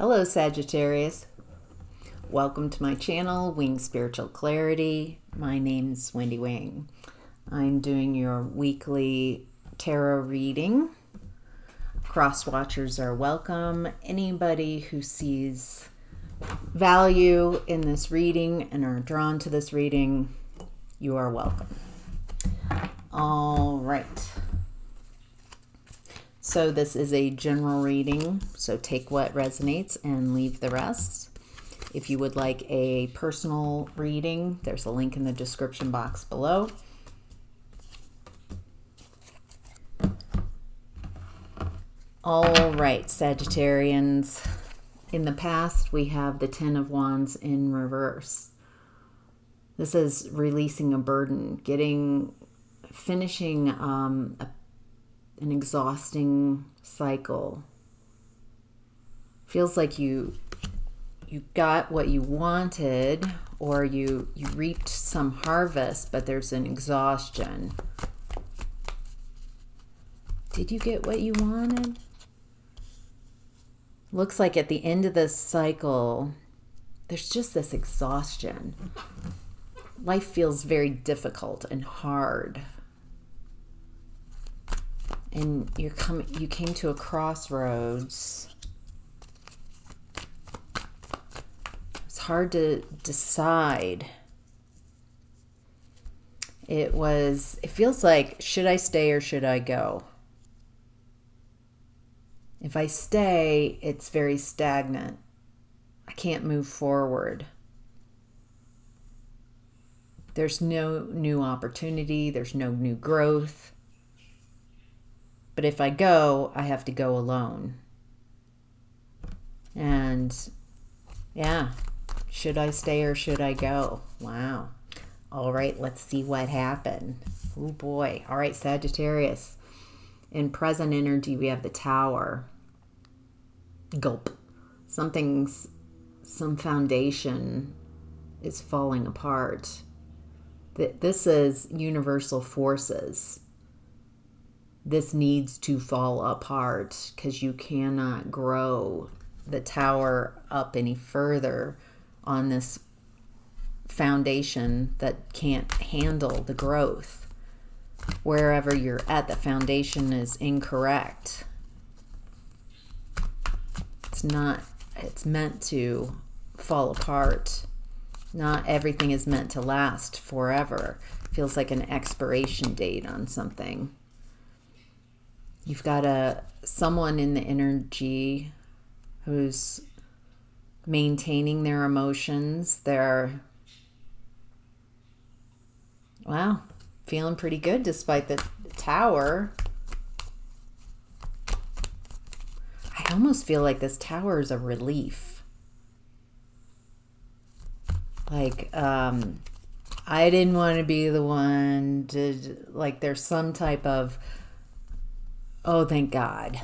Hello Sagittarius, welcome to my channel, Wing Spiritual Clarity. My name's Wendy Wing. I'm doing your weekly tarot reading. Cross watchers are welcome. Anybody who sees value in this reading and are drawn to this reading, you are welcome. All right. So this is a general reading, so take what resonates and leave the rest. If you would like a personal reading, there's a link in the description box below. All right, Sagittarians. In the past, we have the Ten of Wands in reverse. This is releasing a burden, finishing an exhausting cycle. Feels like you got what you wanted, or you reaped some harvest, but there's an exhaustion. Did you get what you wanted? Looks like at the end of this cycle, there's just this exhaustion. Life feels very difficult and hard. And you came to a crossroads. It's hard to decide. It feels like, should I stay or should I go? If I stay, it's very stagnant. I can't move forward. There's no new opportunity. There's no new growth. But if I go, I have to go alone. And yeah, should I stay or should I go? Wow. All right, let's see what happened. Oh boy. All right, Sagittarius. In present energy, we have the Tower. Gulp. Some foundation is falling apart. This is universal forces. This needs to fall apart because you cannot grow the Tower up any further on this foundation that can't handle the growth. Wherever you're at, the foundation is incorrect. It's meant to fall apart. Not everything is meant to last forever. Feels like an expiration date on something. You've got someone in the energy who's maintaining their emotions. They're, wow, feeling pretty good despite the Tower. I almost feel like this Tower is a relief. Like, I didn't want to be the one to, like, there's some type of, oh, thank God.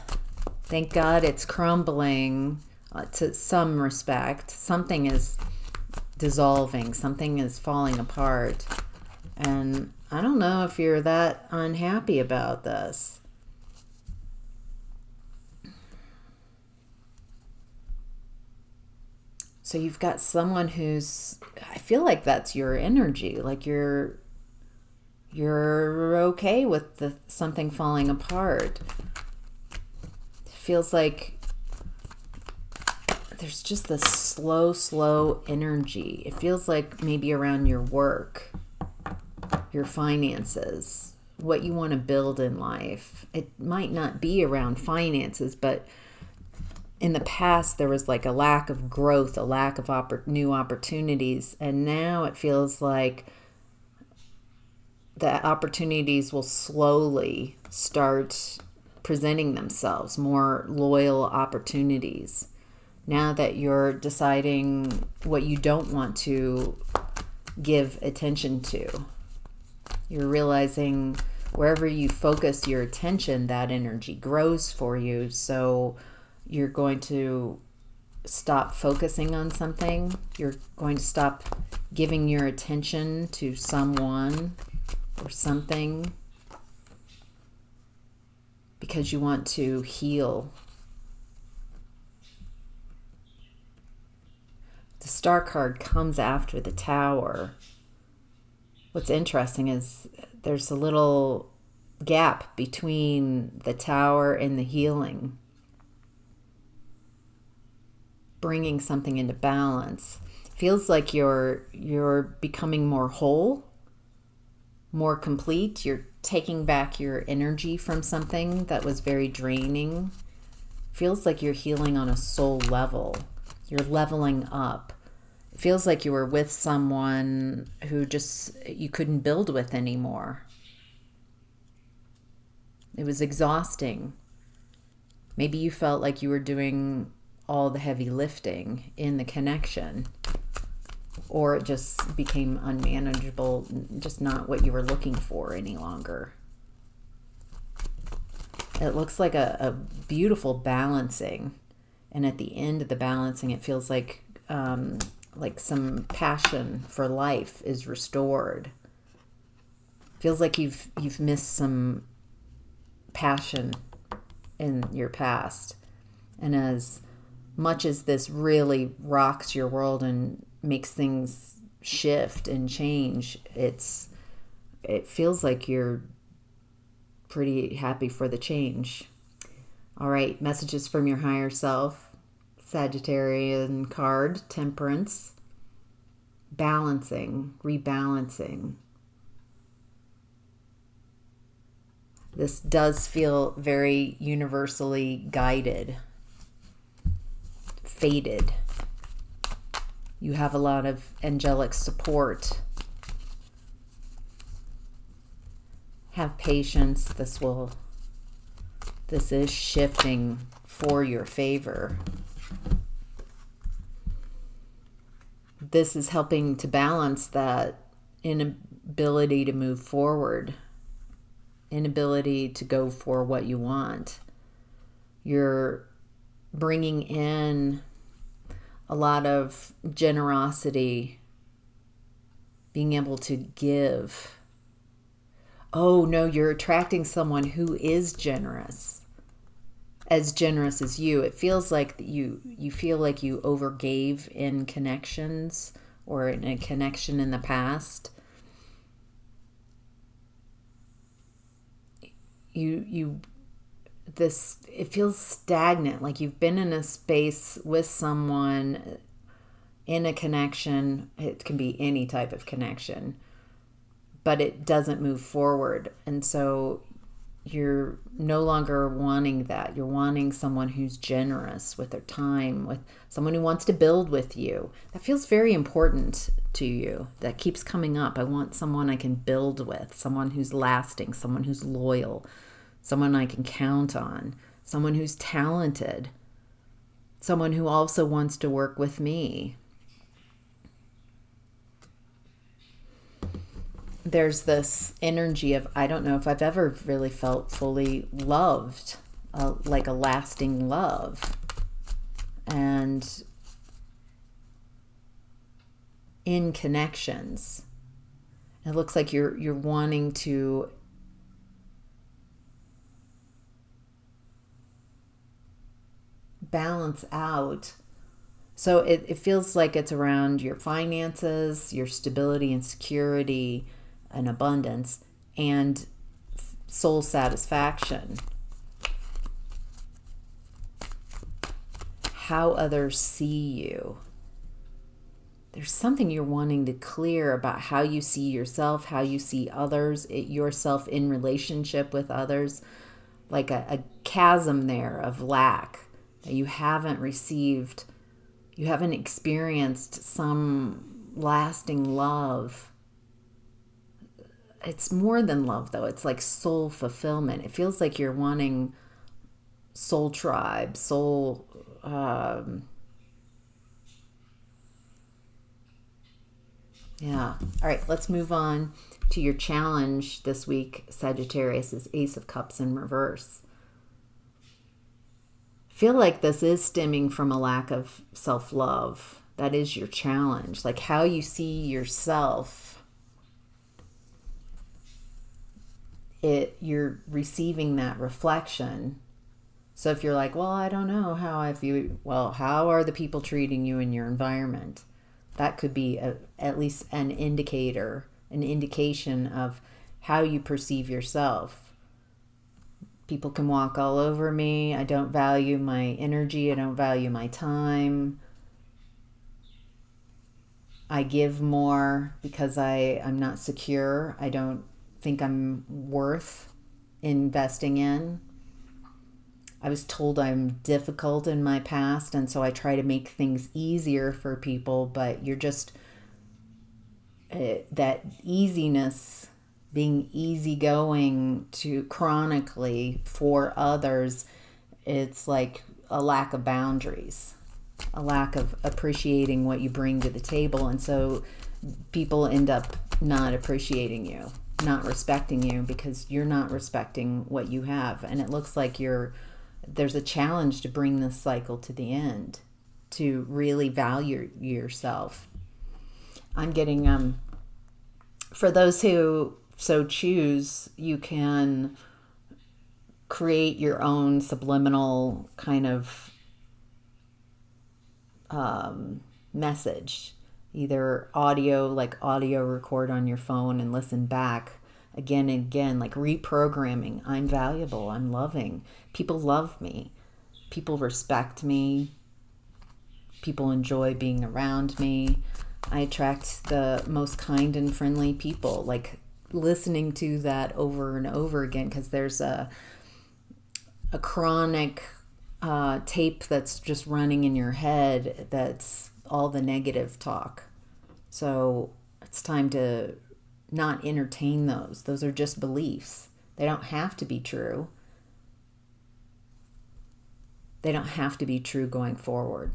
Thank God it's crumbling to some respect. Something is dissolving. Something is falling apart. And I don't know if you're that unhappy about this. So you've got someone who's, I feel like that's your energy. Like you're okay with something falling apart. It feels like there's just this slow energy. It feels like maybe around your work, your finances, what you want to build in life. It might not be around finances, but in the past there was like a lack of growth, a lack of new opportunities, and now it feels like the opportunities will slowly start presenting themselves, more loyal opportunities. Now that you're deciding what you don't want to give attention to, you're realizing wherever you focus your attention, that energy grows for you. So you're going to stop focusing on something. You're going to stop giving your attention to someone or something because you want to heal. The Star card comes after the Tower. What's interesting is there's a little gap between the Tower and the healing, bringing something into balance. Feels like you're becoming more whole, more complete. You're taking back your energy from something that was very draining. Feels like you're healing on a soul level. You're leveling up. It feels like you were with someone who just you couldn't build with anymore. It was exhausting. Maybe you felt like you were doing all the heavy lifting in the connection, or it just became unmanageable, just not what you were looking for any longer. It looks like a beautiful balancing, and at the end of the balancing, it feels like some passion for life is restored. Feels like you've missed some passion in your past, and as much as this really rocks your world and makes things shift and change, it feels like you're pretty happy for the change. All right, messages from your higher self. Sagittarian card, Temperance. Balancing, rebalancing. This does feel very universally guided, fated. You have a lot of angelic support. Have patience. This is shifting for your favor. This is helping to balance that inability to move forward, inability to go for what you want. You're bringing in a lot of generosity, being able to give. Oh no, you're attracting someone who is generous as you. It feels like you feel like you overgave in connections or in a connection in the past. It feels stagnant, like you've been in a space with someone in a connection. It can be any type of connection, but it doesn't move forward. And so you're no longer wanting that. You're wanting someone who's generous with their time, with someone who wants to build with you. That feels very important to you. That keeps coming up. I want someone I can build with, someone who's lasting, someone who's loyal, someone I can count on, someone who's talented, someone who also wants to work with me. There's this energy of, I don't know if I've ever really felt fully loved, like a lasting love. And in connections, it looks like you're wanting to balance out. So it feels like it's around your finances, your stability and security and abundance, and soul satisfaction. How others see you. There's something you're wanting to clear about how you see yourself, how you see others, yourself in relationship with others, like a chasm there of lack that you haven't received. You haven't experienced some lasting love. It's more than love, though. It's like soul fulfillment. It feels like you're wanting soul tribe, soul... Yeah. All right, let's move on to your challenge this week, Sagittarius, is Ace of Cups in reverse. Feel like this is stemming from a lack of self-love. That is your challenge. Like how you see yourself. You're receiving that reflection. So if you're like, well, I don't know how I view, well, how are the people treating you in your environment? That could be at least an indication of how you perceive yourself. People can walk all over me. I don't value my energy. I don't value my time. I give more because I'm not secure. I don't think I'm worth investing in. I was told I'm difficult in my past, and so I try to make things easier for people, but you're just, that easiness, being easygoing to chronically for others, it's like a lack of boundaries, a lack of appreciating what you bring to the table. And so people end up not appreciating you, not respecting you, because you're not respecting what you have. And it looks like there's a challenge to bring this cycle to the end, to really value yourself. I'm getting, for those who so choose, you can create your own subliminal kind of message, either audio, like audio record on your phone and listen back again and again, like reprogramming. I'm valuable. I'm loving. People love me. People respect me. People enjoy being around me. I attract the most kind and friendly people, like listening to that over and over again, because there's a chronic tape that's just running in your head, that's all the negative talk. So it's time to not entertain those. Those are just beliefs. They don't have to be true. They don't have to be true going forward.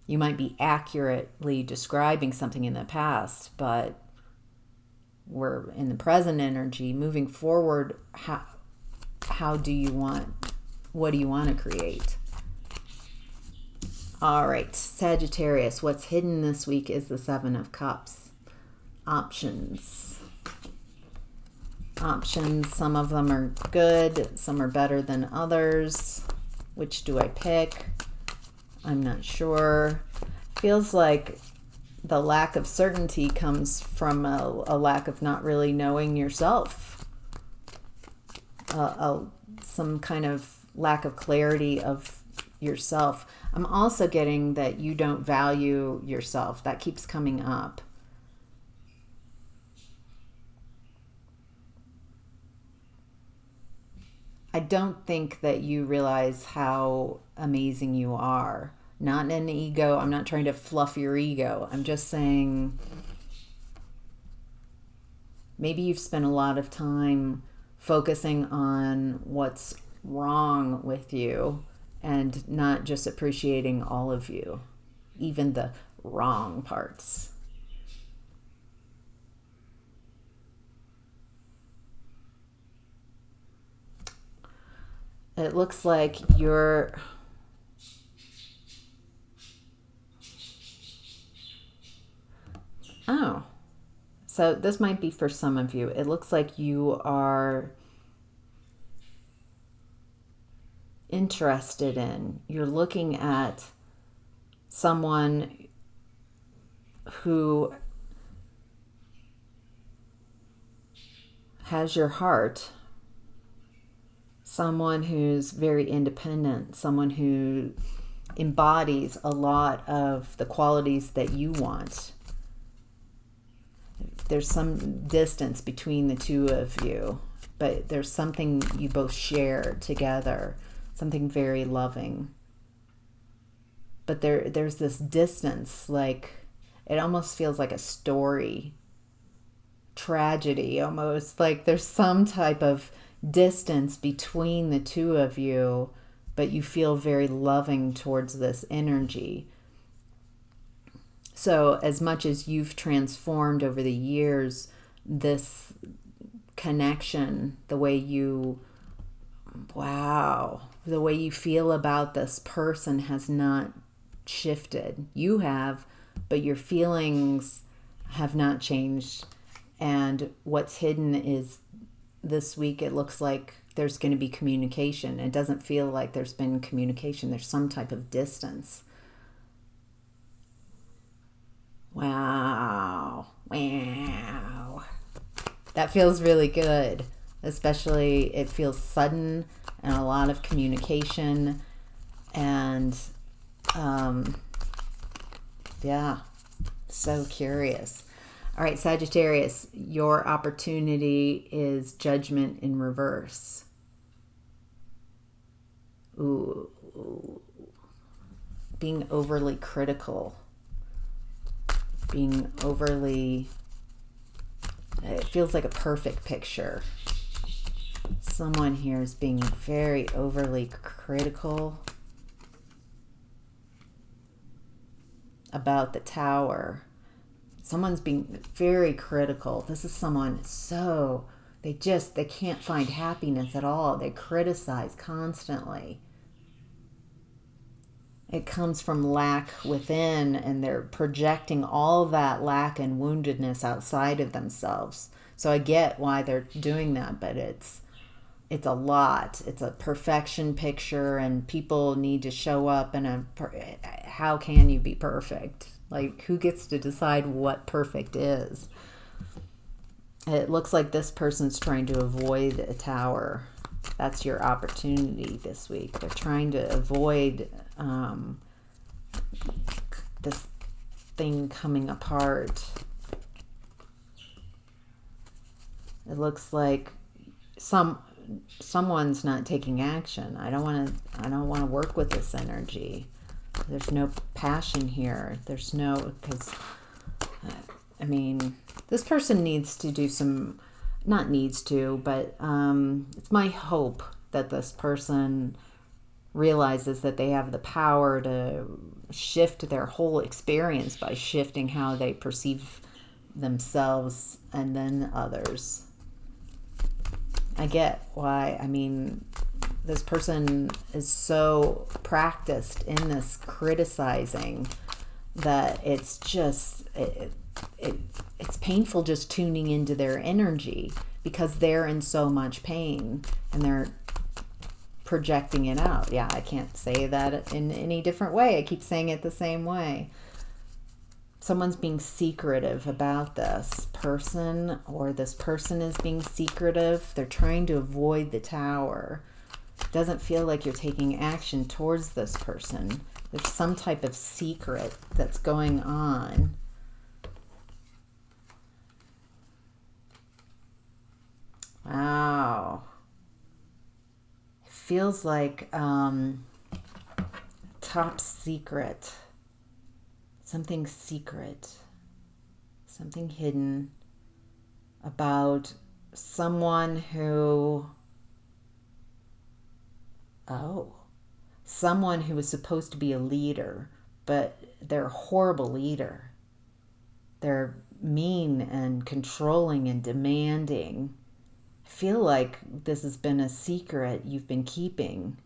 You might be accurately describing something in the past, but we're in the present energy. Moving forward, what do you want to create? All right, Sagittarius, what's hidden this week is the Seven of Cups. Options. Some of them are good, some are better than others. Which do I pick? I'm not sure. Feels like the lack of certainty comes from a lack of not really knowing yourself. Some kind of lack of clarity of yourself. I'm also getting that you don't value yourself. That keeps coming up. I don't think that you realize how amazing you are. Not in an ego. I'm not trying to fluff your ego. I'm just saying maybe you've spent a lot of time focusing on what's wrong with you and not just appreciating all of you, even the wrong parts. It looks like you're... Oh, so this might be for some of you. It looks like you are interested in, you're looking at someone who has your heart, someone who's very independent, someone who embodies a lot of the qualities that you want. There's some distance between the two of you, but there's something you both share together, something very loving. But there's this distance, like it almost feels like a story, tragedy almost, like there's some type of distance between the two of you, but you feel very loving towards this energy. So as much as you've transformed over the years, this connection, the way you feel about this person has not shifted. You have, but your feelings have not changed. And what's hidden is this week, it looks like there's going to be communication. It doesn't feel like there's been communication. There's some type of distance. Wow. Wow. That feels really good. Especially it feels sudden and a lot of communication and yeah, so curious. All right, Sagittarius, your opportunity is judgment in reverse. Ooh, being overly critical, being overly, it feels like a perfect picture. Someone here is being very overly critical about the Tower. Someone's being very critical. This is someone they can't find happiness at all. They criticize constantly. It comes from lack within, and they're projecting all that lack and woundedness outside of themselves. So I get why they're doing that, but it's a lot. It's a perfection picture, and people need to show up in how can you be perfect? Like, who gets to decide what perfect is? It looks like this person's trying to avoid a Tower. That's your opportunity this week. They're trying to avoid this thing coming apart. It looks like someone's not taking action. I don't want to work with this energy. There's no passion here. There's no, because I mean, this person needs to do some, not needs to, but it's my hope that this person realizes that they have the power to shift their whole experience by shifting how they perceive themselves and then others. I get why. I mean, this person is so practiced in this criticizing that it's just it's painful just tuning into their energy, because they're in so much pain and they're projecting it out. Yeah, I can't say that in any different way. I keep saying it the same way. Someone's being secretive about this person, or this person is being secretive. They're trying to avoid the Tower. It doesn't feel like you're taking action towards this person. There's some type of secret that's going on. Wow. It feels like top secret. Something secret, something hidden about someone who, someone who was supposed to be a leader, but they're a horrible leader. They're mean and controlling and demanding. I feel like this has been a secret you've been keeping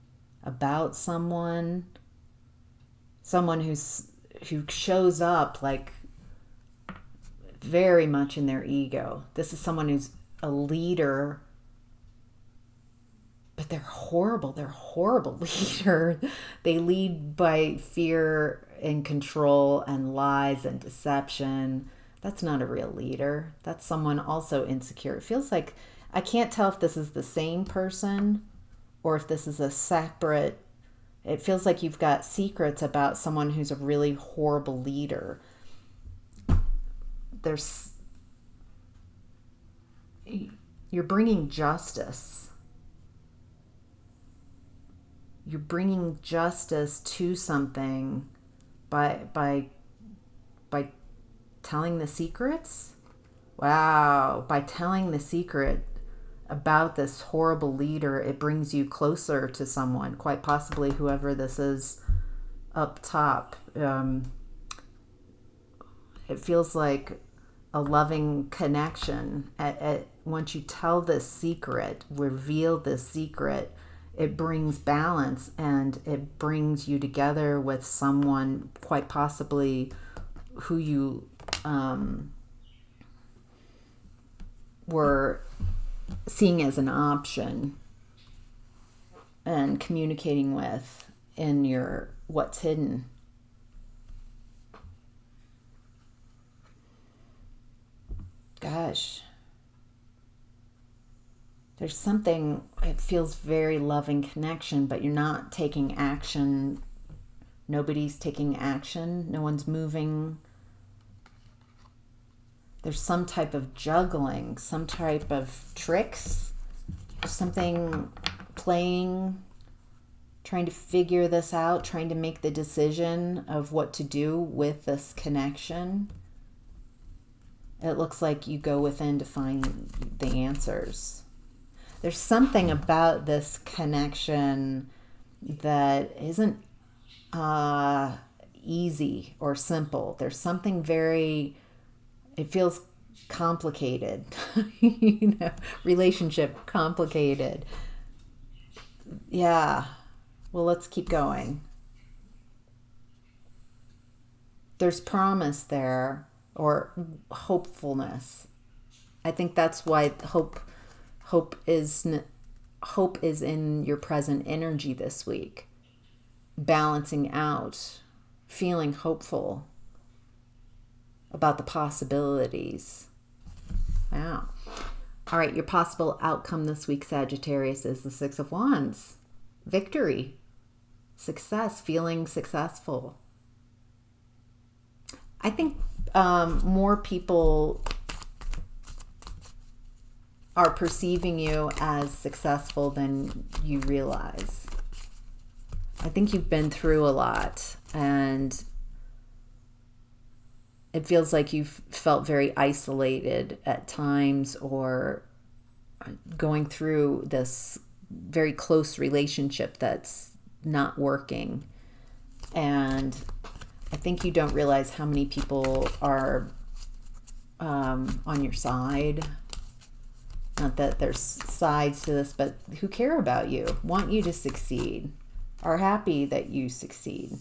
about someone who shows up like very much in their ego. This is someone who's a leader, but they're horrible. They're a horrible leader. They lead by fear and control and lies and deception. That's not a real leader. That's someone also insecure. It feels like, I can't tell if this is the same person or if this is a separate. It feels like you've got secrets about someone who's a really horrible leader. You're bringing justice. You're bringing justice to something by telling the secrets. Wow, by telling the secret about this horrible leader, it brings you closer to someone, quite possibly whoever this is up top. It feels like a loving connection. Once you tell this secret, reveal this secret, it brings balance and it brings you together with someone, quite possibly who you were seeing as an option and communicating with in your what's hidden. gosh, there's something, it feels very loving connection, but you're not taking action. Nobody's taking action. No one's moving. There's some type of juggling, some type of tricks, something playing, trying to figure this out, trying to make the decision of what to do with this connection. It looks like you go within to find the answers. There's something about this connection that isn't easy or simple. There's something very, it feels complicated. Relationship complicated. Yeah. Well, let's keep going. There's promise there, or hopefulness. I think that's why hope is in your present energy this week. Balancing out, feeling hopeful about the possibilities. Wow. All right, your possible outcome this week, Sagittarius, is the Six of Wands. Victory, success, feeling successful. I think more people are perceiving you as successful than you realize. I think you've been through a lot, and it feels like you've felt very isolated at times, or going through this very close relationship that's not working. And I think you don't realize how many people are on your side. Not that there's sides to this, but who care about you, want you to succeed, are happy that you succeed.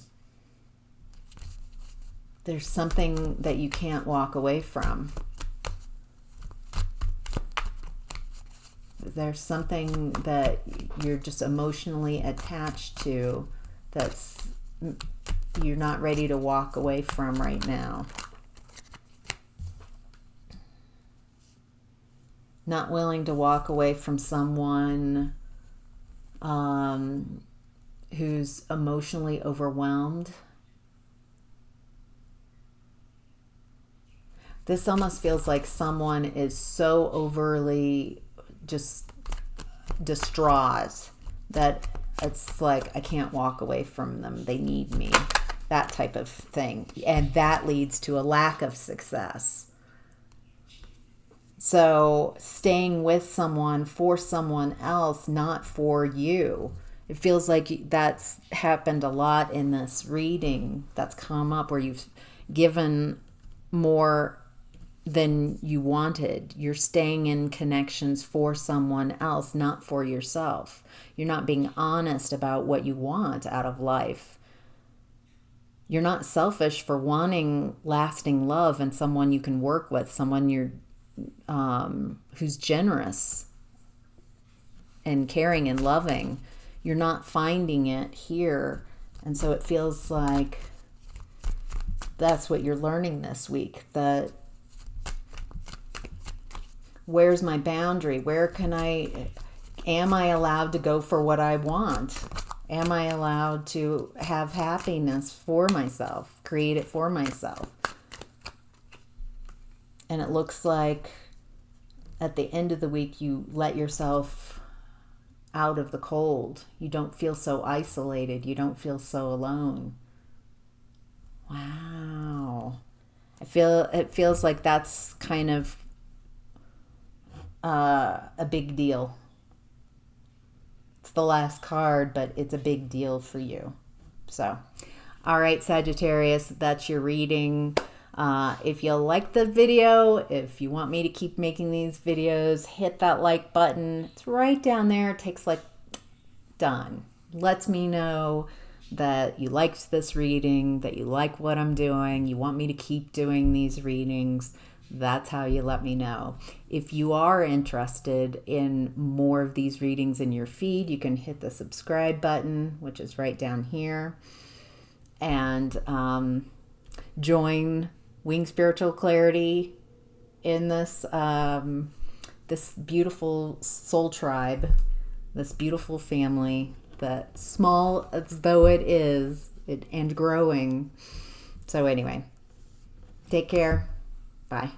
There's something that you can't walk away from. There's something that you're just emotionally attached to that's you're not ready to walk away from right now. Not willing to walk away from someone who's emotionally overwhelmed. This almost feels like someone is so overly just distraught that it's like, I can't walk away from them. They need me. That type of thing. And that leads to a lack of success. So staying with someone for someone else, not for you. It feels like that's happened a lot in this reading that's come up, where you've given more than you wanted. You're staying in connections for someone else, not for yourself. You're not being honest about what you want out of life. You're not selfish for wanting lasting love and someone you can work with, someone you're who's generous and caring and loving. You're not finding it here. And so it feels like that's what you're learning this week, that where's my boundary? Am I allowed to go for what I want? Am I allowed to have happiness for myself, create it for myself? And it looks like at the end of the week, you let yourself out of the cold. You don't feel so isolated. You don't feel so alone. Wow. It feels like that's kind of a big deal. It's the last card, but it's a big deal for you. So, all right, Sagittarius, that's your reading. If you like the video, if you want me to keep making these videos, hit that like button. It's right down there. It takes done. Lets me know that you liked this reading, that you like what I'm doing, you want me to keep doing these readings. That's how you let me know. If you are interested in more of these readings in your feed, you can hit the subscribe button, which is right down here, and join Wing Spiritual Clarity in this this beautiful soul tribe, this beautiful family, that small as though it is, and growing. So anyway, take care. Bye.